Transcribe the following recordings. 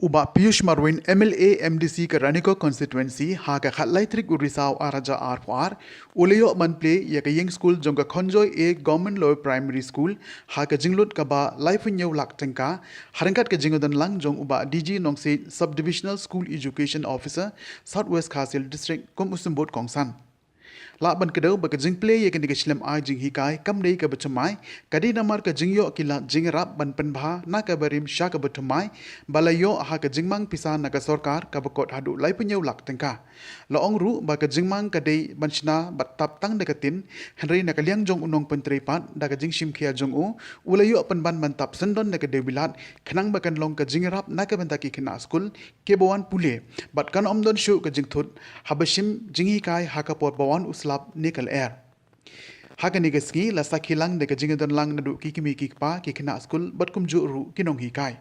Uba Piyush Marwin MLA MDC ke Raniko constituency ha ka khatlai trik urisau araja R4 uleyo manple ya ka yeng school jongka khonjoy a government lower primary school ha ka jinglut ka ba life nyau lak tengka harangkat ka jingodan lang jong uba DG Nongse subdivisional school education officer Southwest Khasil district kom usumbot kongsan la ban kedau ba ka jing play ye kan diga shlam ai jing hikai kam dei ka bachmai kadi namar ka jingyo kila jingrap ban penbha na ka barim sha ka bachmai balayo ha ka jingmang pisa na ka sarkar ka bakot hadu lai punyau lak tengka la ong ru ba ka jingmang ka dei banchna bat tap tang de katin henry na ka liang jong unong pentri pat da ka jing shim khia jong u ulayo pan ban man tap sendon na ka de bilat khnang ba kan long ka jingrap na ka banta ki khina school ke bawan pule bat kan omdon shu ka jing thut habashim jingi kai ha ka pot bawan slap nickel air haga nigaski la sakilang de jingadon lang nadu kikimi kikpa kikna school bat kumju ru kinong hikai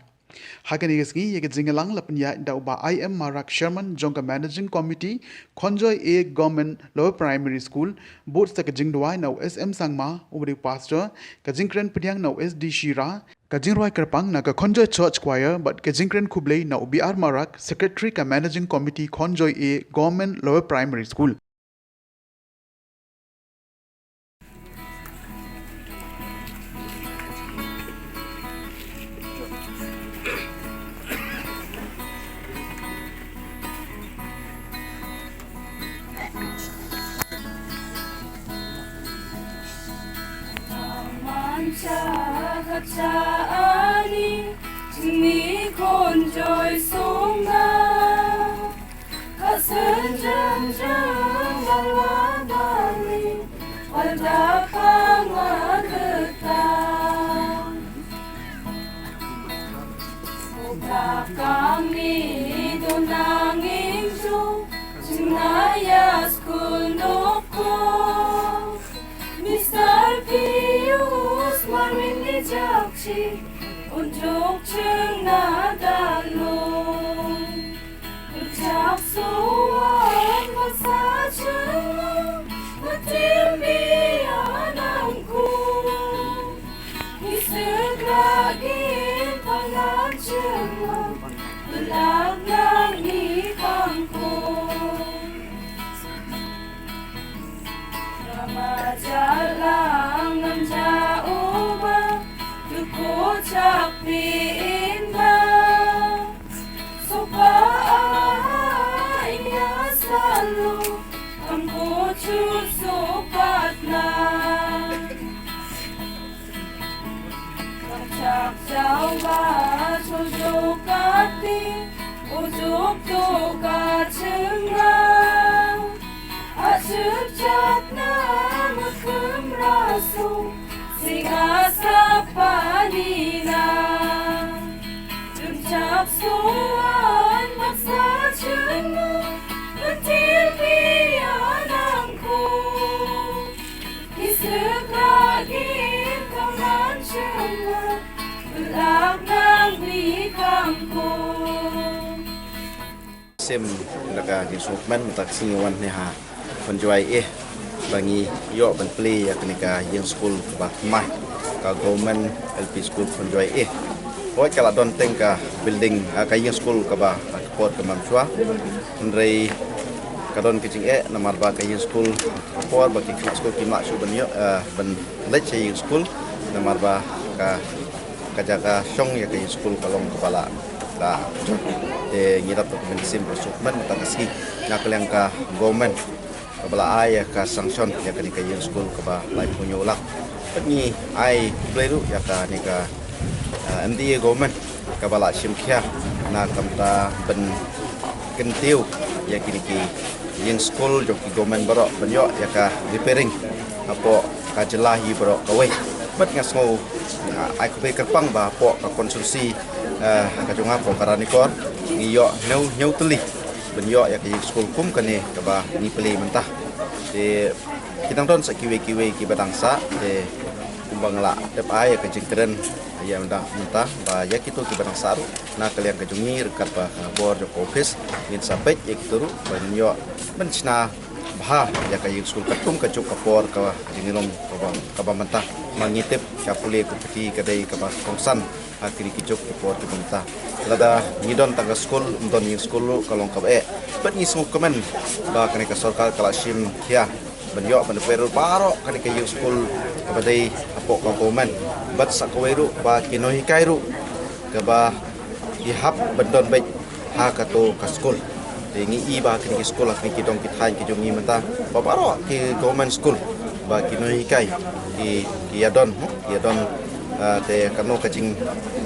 haga nigaski ye jingalang lapnya da ba IM Marak Sherman jonga managing committee khonjoy a government lower primary school board sa jingdwai now SM sangma ubri pastor kajingkren pdiang now SD Shira kajingroi kerpang na ka khonjoy church choir but kajingkren khublei now BR Marak secretary ka managing committee khonjoy a government lower primary school Ani ni khonjoy songa kasen jam jam walwadani walda khanga kata uga kami donangin jo jinaya school noko Mr. Piyush Marwin ni jakchi untuk cengadalung Ujak suan masa cengang Matimbi anangku Isik lagi pangan cengang Belang ni kangkung Ramajalang nam jauba Duku capin ba Supaya selalu Kamu cusupat na Kacak jawa Cujuk kati Ujuk tuka cengang Asyik jatna Makem rasu Singa sapanina Jumcap suan Maksa cengang Mentimpi anangku Isik lagi Kaman cengang Belak nangli kampung Sim laka di sukman tak singawan ni ha penjuai bangi yo ban play ya kenika yang school ba mai ka government LP school penjuai ho kala don tengka building ka yang school ka ba port ka mamswa ndrei ka don kicing namar ba ka yang school port ba ki school ki ma su ban yo ban lech yang school namar ba ka jaga song ya ka yang school kalong kepala la ngirap to mensim sukman tak ski naklang ka government kabala ay ka sanction ya kanika yung school kaba lai punyo ulak ni ay pleru ya ka nika MDA government kabala simkhya na kamta ben kentiu ya kiniki yung school joki government baro banyo ya ka repairing apo ka jelahi baro kawe bat ngasngo ay ko kerpang ba po ka konstruksi ka junga po karanikor ngiyo new tuli benyo ya ki school kum kane kaba ni play mentah de kitang don sa kiwe ki batangsa de kumbang la dep ay ka jingkren ya mentah ba ya kitu ki batangsa na kalian ka jungi rekat ba bor jo office min sapet ya kituru benyo menchna bah ya ka school katum ka cuk kapor ka jinginom kaba mentah mangitip kapule kupeti kadai kabah kongsan akiri kijuk report di pemerintah lada ngidon tangga skul unton yung skul kalong kabe but ni semua komen ba kani ka sarkar kalasim ya banyo ban peru paro kani ka yung skul kabadai apo ka komen but sakweru ba kinoi kairu kaba ihap bandon baik ha kato ka skul dengi iba kini skul akni kidong kithain kijong ni mata ba paro ki government school ba kinoi kai ki yadon te kano kajing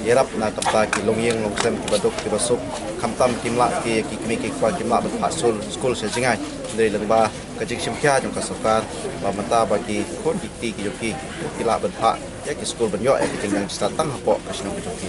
yerap na kapta ki longyeng longsem ki badok ki basuk kamtam kimla ki kimi ki kwa kimla ba pasul school se jingai dari lengba kajing simkya jong ka sarkar ba mata bagi kon dikti ki joki kila ban pha ya ki school ban yo e ki jing start tang hapo kasino ki joki